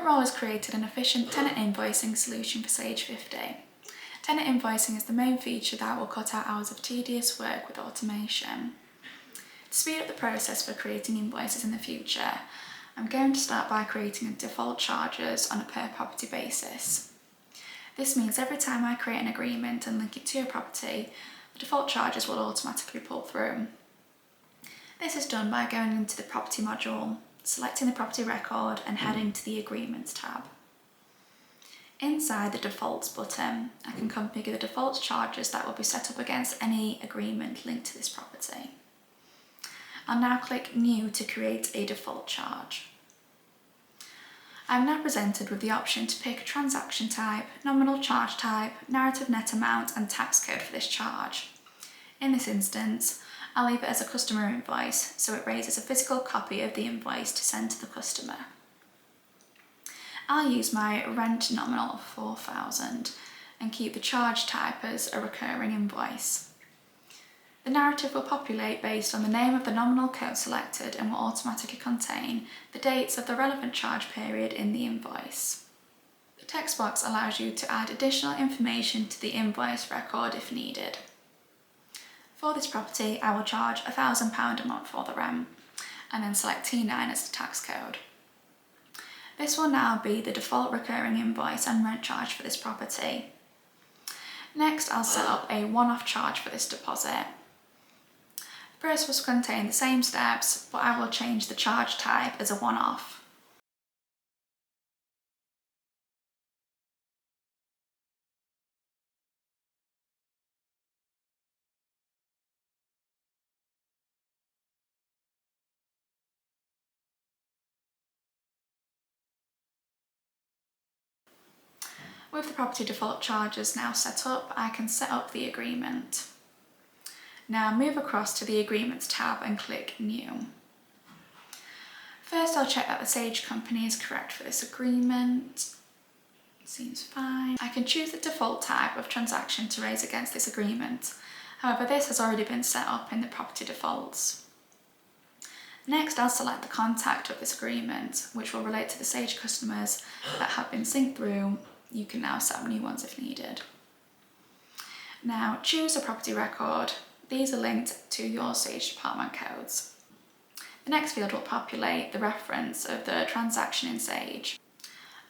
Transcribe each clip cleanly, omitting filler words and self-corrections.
current role has created an efficient tenant invoicing solution for Sage 50. Tenant invoicing is the main feature that will cut out hours of tedious work with automation. To speed up the process for creating invoices in the future, I'm going to start by creating a default charges on a per property basis. This means every time I create an agreement and link it to a property, the default charges will automatically pull through. This is done by going into the property module, selecting the property record and heading to the Agreements tab. Inside the Defaults button, I can configure the default charges that will be set up against any agreement linked to this property. I'll now click New to create a default charge. I'm now presented with the option to pick a transaction type, nominal charge type, narrative net amount and tax code for this charge. In this instance, I'll leave it as a customer invoice, so it raises a physical copy of the invoice to send to the customer. I'll use my rent nominal of 4,000 and keep the charge type as a recurring invoice. The narrative will populate based on the name of the nominal code selected and will automatically contain the dates of the relevant charge period in the invoice. The text box allows you to add additional information to the invoice record if needed. For this property, I will charge £1,000 a month for the rent and then select T9 as the tax code. This will now be the default recurring invoice and rent charge for this property. Next, I'll set up a one-off charge for this deposit. The process will contain the same steps, but I will change the charge type as a one-off. With the property default charges now set up, I can set up the agreement. Now move across to the Agreements tab and click New. First I'll check that the Sage company is correct for this agreement. Seems fine. I can choose the default type of transaction to raise against this agreement. However, this has already been set up in the property defaults. Next, I'll select the contact of this agreement, which will relate to the Sage customers that have been synced through. You can now set up new ones if needed. Now choose a property record. These are linked to your Sage department codes. The next field will populate the reference of the transaction in Sage.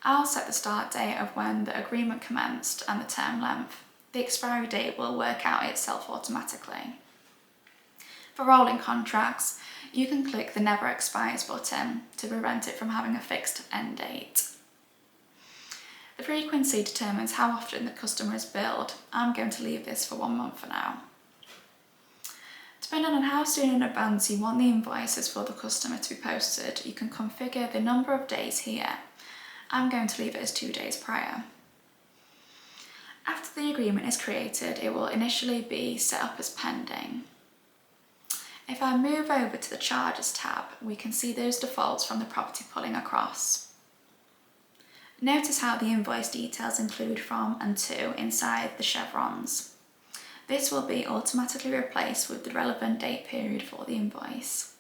I'll set the start date of when the agreement commenced and the term length. The expiry date will work out itself automatically. For rolling contracts, you can click the Never Expires button to prevent it from having a fixed end date. The frequency determines how often the customer is billed. I'm going to leave this for 1 month for now. Depending on how soon in advance you want the invoices for the customer to be posted, you can configure the number of days here. I'm going to leave it as 2 days prior. After the agreement is created, it will initially be set up as pending. If I move over to the Charges tab, we can see those defaults from the property pulling across. Notice how the invoice details include from and to inside the chevrons. This will be automatically replaced with the relevant date period for the invoice.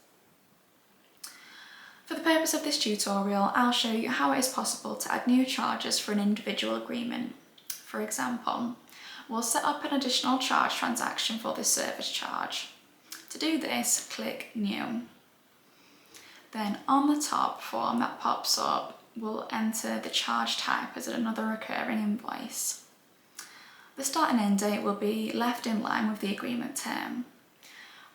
For the purpose of this tutorial, I'll show you how it is possible to add new charges for an individual agreement. For example, we'll set up an additional charge transaction for this service charge. To do this, click New. Then on the top form that pops up, we'll enter the charge type as another recurring invoice. The start and end date will be left in line with the agreement term.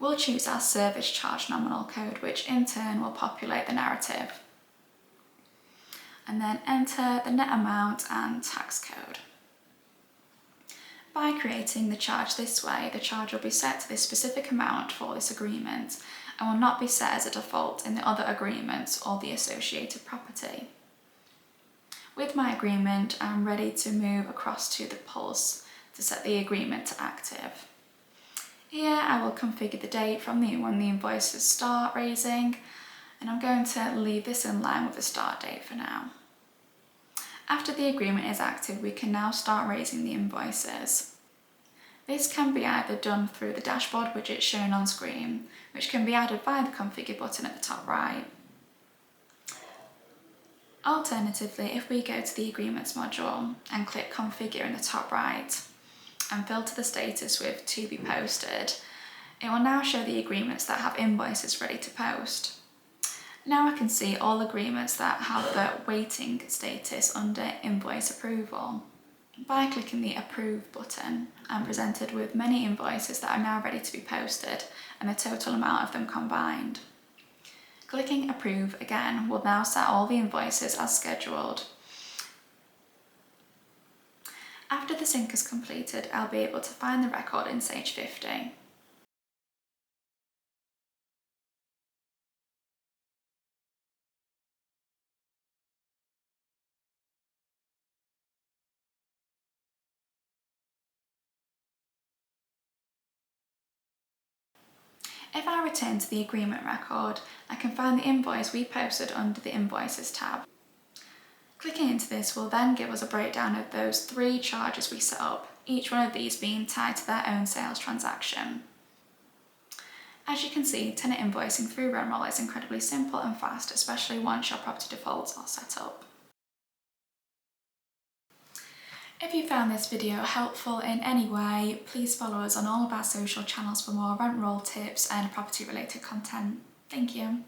We'll choose our service charge nominal code, which in turn will populate the narrative. And then enter the net amount and tax code. By creating the charge this way, the charge will be set to this specific amount for this agreement and will not be set as a default in the other agreements or the associated property. With my agreement, I'm ready to move across to the pulse to set the agreement to active. Here I will configure the date from when the invoices start raising, and I'm going to leave this in line with the start date for now. After the agreement is active, we can now start raising the invoices. This can be either done through the dashboard widget shown on screen, which can be added via the configure button at the top right. Alternatively, if we go to the Agreements module and click Configure in the top right and filter the status with To Be Posted, it will now show the agreements that have invoices ready to post. Now I can see all agreements that have the waiting status under Invoice Approval. By clicking the Approve button, I'm presented with many invoices that are now ready to be posted and the total amount of them combined. Clicking Approve again will now set all the invoices as scheduled. After the sync is completed, I'll be able to find the record in Sage 50. If I return to the agreement record, I can find the invoice we posted under the Invoices tab. Clicking into this will then give us a breakdown of those 3 charges we set up, each one of these being tied to their own sales transaction. As you can see, tenant invoicing through Renroll is incredibly simple and fast, especially once your property defaults are set up. If you found this video helpful in any way, please follow us on all of our social channels for more rent roll tips and property related content. Thank you.